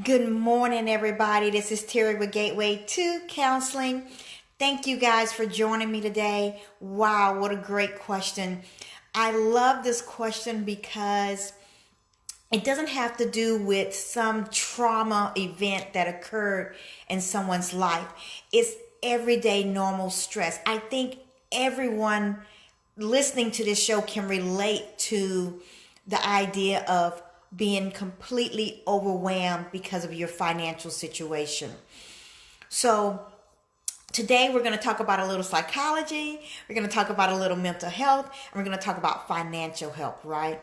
Good morning, everybody. This is Terry with Gateway to Counseling. Thank you guys for joining me today. Wow, what a great question. I love this question because it doesn't have to do with some trauma event that occurred in someone's life. It's everyday normal stress. I think everyone listening to this show can relate to the idea of being completely overwhelmed because of your financial situation. So today we're going to talk about a little psychology, we're going to talk about a little mental health, and we're going to talk about financial health, right?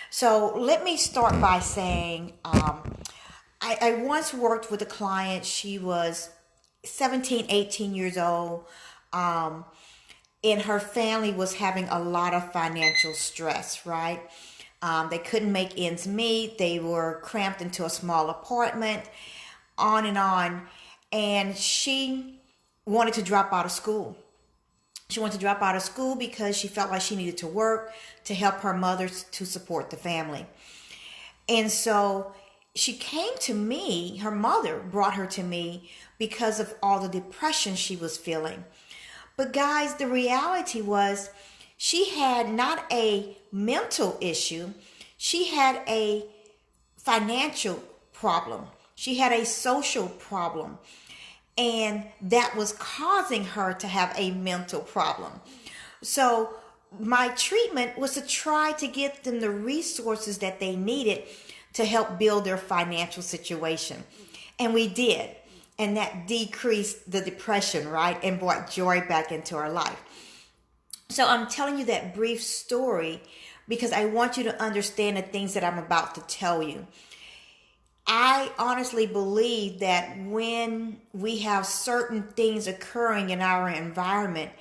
So let me start by saying I once worked with a client. She was 17, 18 years old, and her family was having a lot of financial stress, right? They couldn't make ends meet. They were cramped into a small apartment, on and on. And she wanted to drop out of school. She wanted to drop out of school because she felt like she needed to work to help her mother to support the family. And so she came to me, her mother brought her to me because of all the depression she was feeling. But guys, the reality was she had not a mental issue. She had a financial problem. She had a social problem. And that was causing her to have a mental problem. So my treatment was to try to get them the resources that they needed to help build their financial situation. And we did. And that decreased the depression, right? And brought joy back into our life. So I'm telling you that brief story because I want you to understand the things that I'm about to tell you. I honestly believe that when we have certain things occurring in our environment,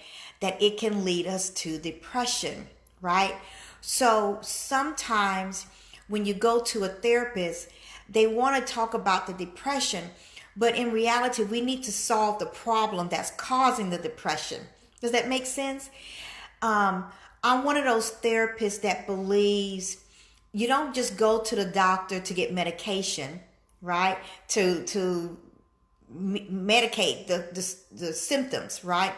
that it can lead us to depression, right? So sometimes when you go to a therapist, they want to talk about the depression, but in reality, we need to solve the problem that's causing the depression. Does that make sense? I'm one of those therapists that believes you don't just go to the doctor to get medication, right? To medicate the symptoms, right?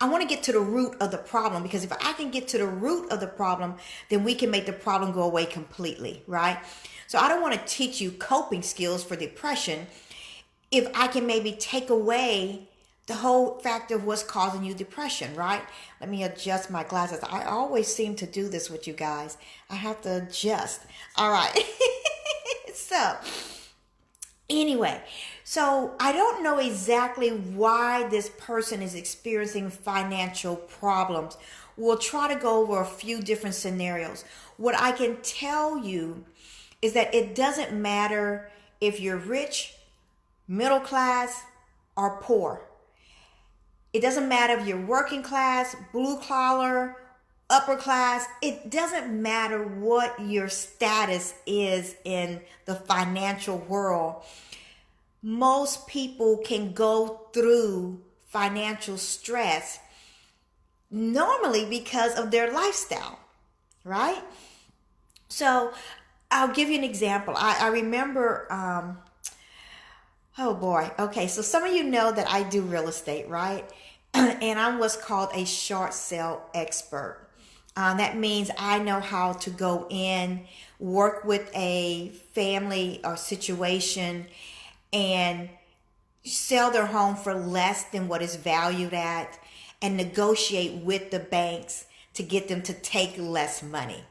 I want to get to the root of the problem, because if I can get to the root of the problem, then we can make the problem go away completely, right? So I don't want to teach you coping skills for depression if I can maybe take away the whole factor of what's causing you depression, right? Let me adjust my glasses. I always seem to do this with you guys. I have to adjust. All right. So anyway, so I don't know exactly why this person is experiencing financial problems. We'll try to go over a few different scenarios. What I can tell you is that it doesn't matter if you're rich, middle class, or poor. It doesn't matter if you're working class, blue collar, upper class. It doesn't matter what your status is in the financial world. Most people can go through financial stress normally because of their lifestyle, right? So I'll give you an example. I remember, oh boy. Okay, so some of you know that I do real estate, right? And I'm what's called a short sale expert. That means I know how to go in, work with a family or situation, and sell their home for less than what is valued at, and negotiate with the banks to get them to take less money.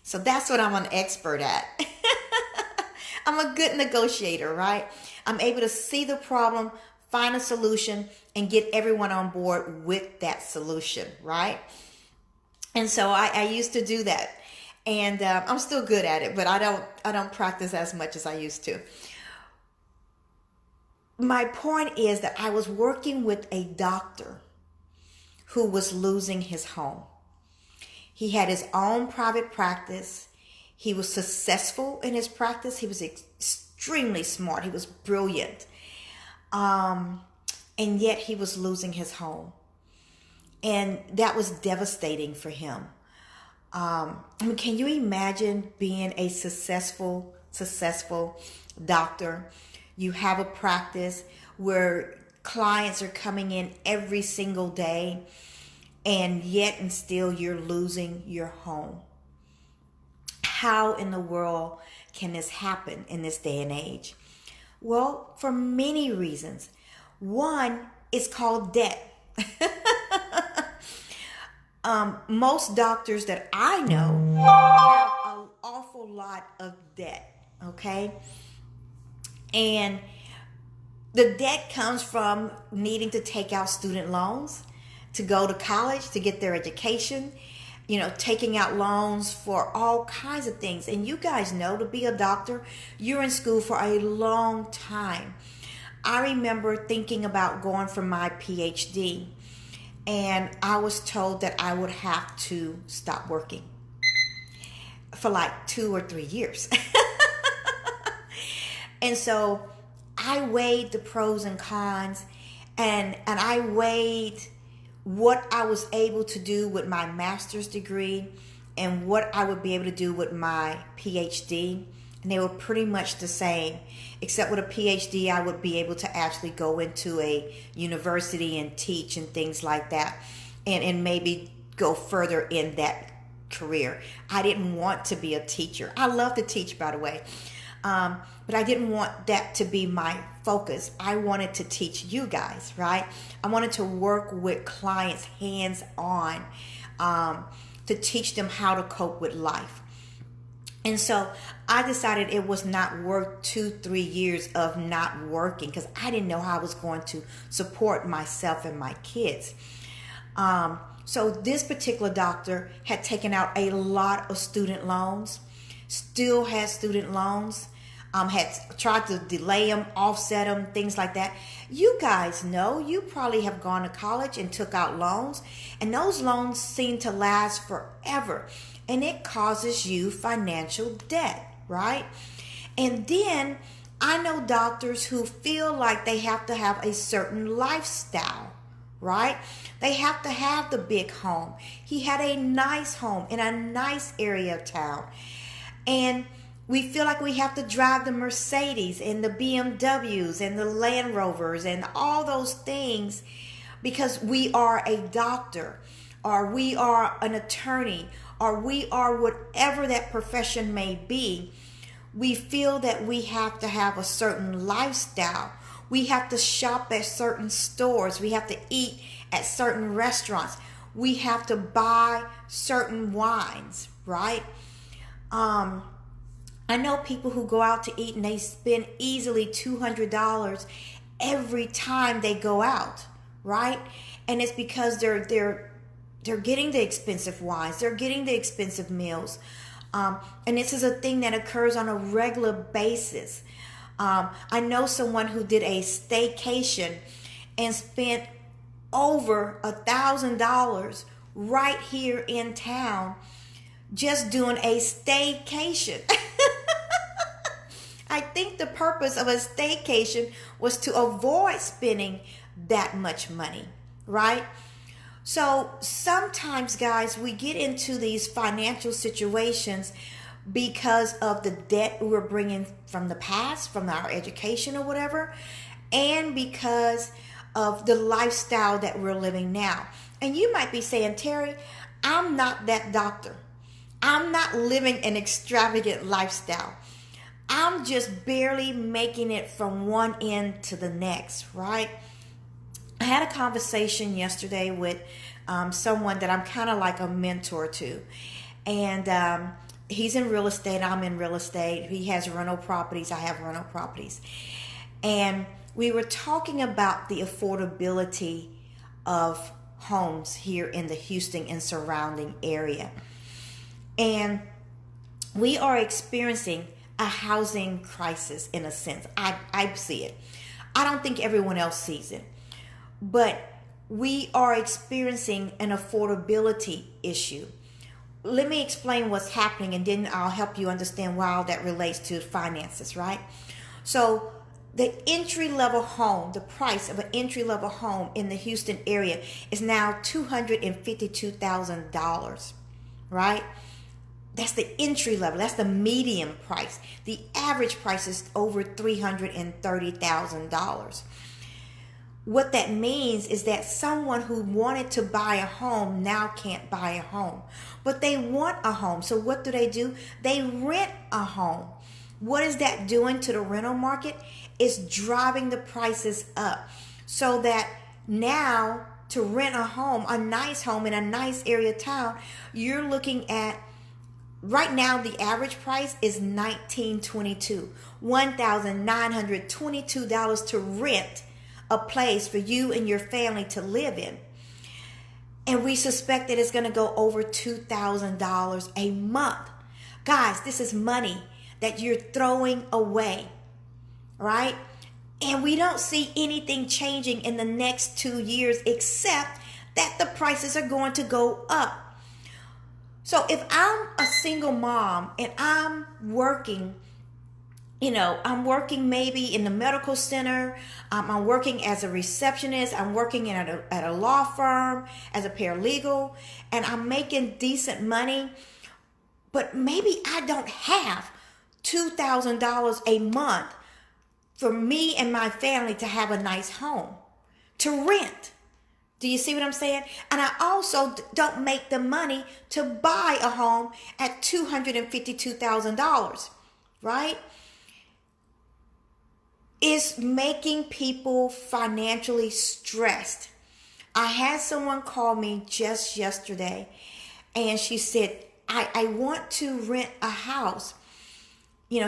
So that's what I'm an expert at. I'm a good negotiator, right? I'm able to see the problem, find a solution, and get everyone on board with that solution, right? And so I used to do that, and I'm still good at it, but I don't practice as much as I used to. My point is that I was working with a doctor who was losing his home. He had his own private practice. He was successful in his practice. He was extremely smart. He was brilliant. And yet he was losing his home. And that was devastating for him. Can you imagine being a successful doctor, you have a practice where clients are coming in every single day, and yet and still you're losing your home. How in the world can this happen in this day and age? Well, for many reasons. One is called debt. Most doctors that I know have an awful lot of debt, okay? And the debt comes from needing to take out student loans to go to college, to get their education, taking out loans for all kinds of things. And you guys know, to be a doctor, you're in school for a long time. I remember thinking about going for my PhD, and I was told that I would have to stop working for like 2 or 3 years. And so I weighed the pros and cons, and I weighed what I was able to do with my master's degree and what I would be able to do with my PhD. And they were pretty much the same, except with a PhD, I would be able to actually go into a university and teach and things like that, and maybe go further in that career. I didn't want to be a teacher. I love to teach, by the way. But I didn't want that to be my focus. I wanted to teach you guys, right? I wanted to work with clients hands-on, to teach them how to cope with life. And so I decided it was not worth 2-3 years of not working, because I didn't know how I was going to support myself and my kids. So this particular doctor had taken out a lot of student loans, still has student loans, had tried to delay them, offset them, things like that. You guys know, you probably have gone to college and took out loans, and those loans seem to last forever, and it causes you financial debt, right? And then I know doctors who feel like they have to have a certain lifestyle, right? They have to have the big home. He had a nice home in a nice area of town, and we feel like we have to drive the Mercedes and the BMWs and the Land Rovers and all those things because we are a doctor, or we are an attorney, or we are whatever that profession may be. We feel that we have to have a certain lifestyle. We have to shop at certain stores. We have to eat at certain restaurants. We have to buy certain wines, right? I know people who go out to eat and they spend easily $200 every time they go out, right? And it's because they're getting the expensive wines, they're getting the expensive meals, and this is a thing that occurs on a regular basis. I know someone who did a staycation and spent over $1,000 right here in town just doing a staycation. I think the purpose of a staycation was to avoid spending that much money, right? So sometimes, guys, we get into these financial situations because of the debt we're bringing from the past, from our education or whatever, and because of the lifestyle that we're living now. And you might be saying, Terry, I'm not that doctor. I'm not living an extravagant lifestyle. I'm just barely making it from one end to the next, right? I had a conversation yesterday with someone that I'm kind of like a mentor to. And he's in real estate. I'm in real estate. He has rental properties. I have rental properties. And we were talking about the affordability of homes here in the Houston and surrounding area. And we are experiencing a housing crisis in a sense. I see it. I don't think everyone else sees it. But we are experiencing an affordability issue. Let me explain what's happening, and then I'll help you understand how that relates to finances, right? So the entry-level home, the price of an entry-level home in the Houston area is now $252,000, right? That's the entry level. That's the medium price. The average price is over $330,000. What that means is that someone who wanted to buy a home now can't buy a home, but they want a home. So what do? They rent a home. What is that doing to the rental market? It's driving the prices up, so that now to rent a home, a nice home in a nice area of town, you're looking at, right now the average price is $1,922 to rent a place for you and your family to live in. And we suspect that it's going to go over $2,000 a month. Guys, this is money that you're throwing away, right? And we don't see anything changing in the next 2 years, except that the prices are going to go up. So if I'm a single mom and I'm working, I'm working maybe in the medical center, I'm working as a receptionist, I'm working at a law firm as a paralegal, and I'm making decent money, but maybe I don't have $2,000 a month for me and my family to have a nice home, to rent. Do you see what I'm saying? And I also don't make the money to buy a home at $252,000, right? Is making people financially stressed. I had someone call me just yesterday, and she said, I want to rent a house.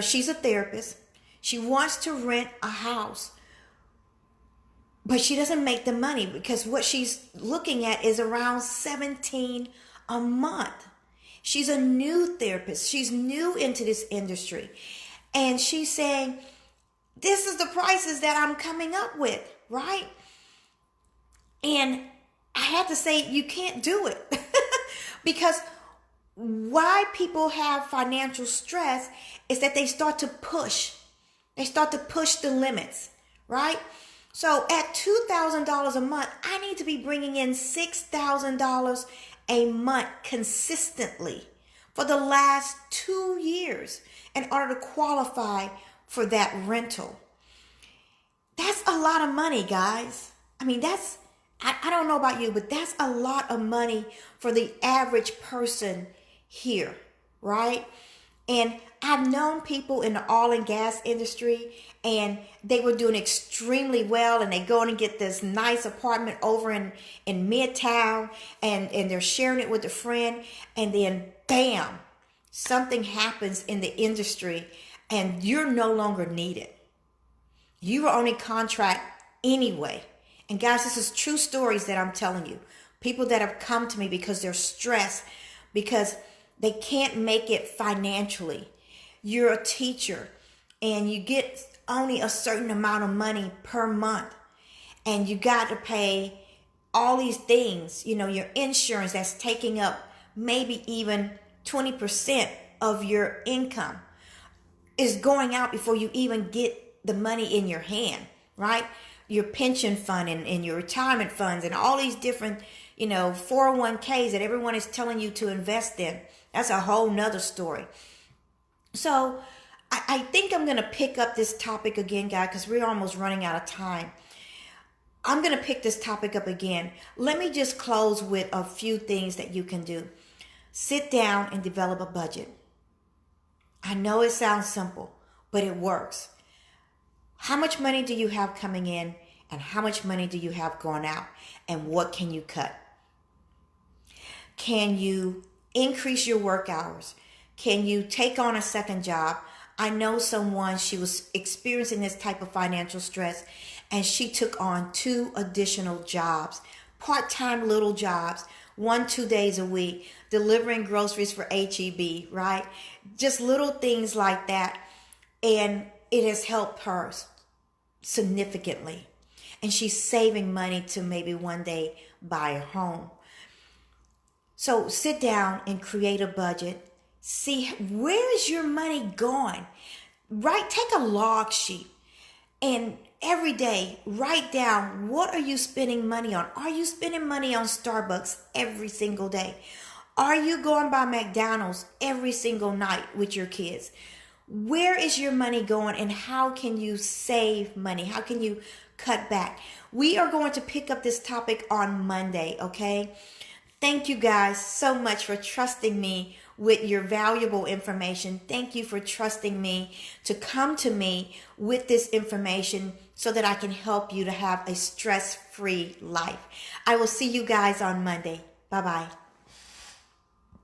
She's a therapist. She wants to rent a house, but she doesn't make the money because what she's looking at is around $17 a month. She's a new therapist. She's new into this industry. And she's saying, this is the prices that I'm coming up with, right? And I had to say, you can't do it. Because why people have financial stress is that they start to push. They start to push the limits, right? So at $2,000 a month, I need to be bringing in $6,000 a month consistently for the last 2 years in order to qualify for that rental. That's a lot of money, guys. I mean, I don't know about you, but that's a lot of money for the average person here, right? And I've known people in the oil and gas industry, and they were doing extremely well, and they go and get this nice apartment over in Midtown, and they're sharing it with a friend, and then bam, something happens in the industry, and you're no longer needed. You were on a contract anyway. And guys, this is true stories that I'm telling you. People that have come to me because they're stressed, because they can't make it financially. You're a teacher and you get only a certain amount of money per month, and you got to pay all these things, your insurance that's taking up maybe even 20% of your income is going out before you even get the money in your hand, right? Your pension fund and your retirement funds and all these different, 401ks that everyone is telling you to invest in. That's a whole nother story. So I think I'm going to pick up this topic again, guys, because we're almost running out of time. I'm going to pick this topic up again. Let me just close with a few things that you can do. Sit down and develop a budget. I know it sounds simple, but it works. How much money do you have coming in, and how much money do you have going out, and what can you cut? Can you increase your work hours? Can you take on a second job? I know someone, she was experiencing this type of financial stress, and she took on 2 additional jobs, part-time little jobs, 1-2 days a week, delivering groceries for HEB, right? Just little things like that. And it has helped her significantly. And she's saving money to maybe one day buy a home. So sit down and create a budget. See, where is your money going? Right? Take a log sheet and every day write down, what are you spending money on? Are you spending money on Starbucks every single day? Are you going by McDonald's every single night with your kids? Where is your money going, and how can you save money? How can you cut back? We are going to pick up this topic on Monday, okay? Thank you guys so much for trusting me with your valuable information. Thank you for trusting me to come to me with this information so that I can help you to have a stress-free life. I will see you guys on Monday. Bye-bye.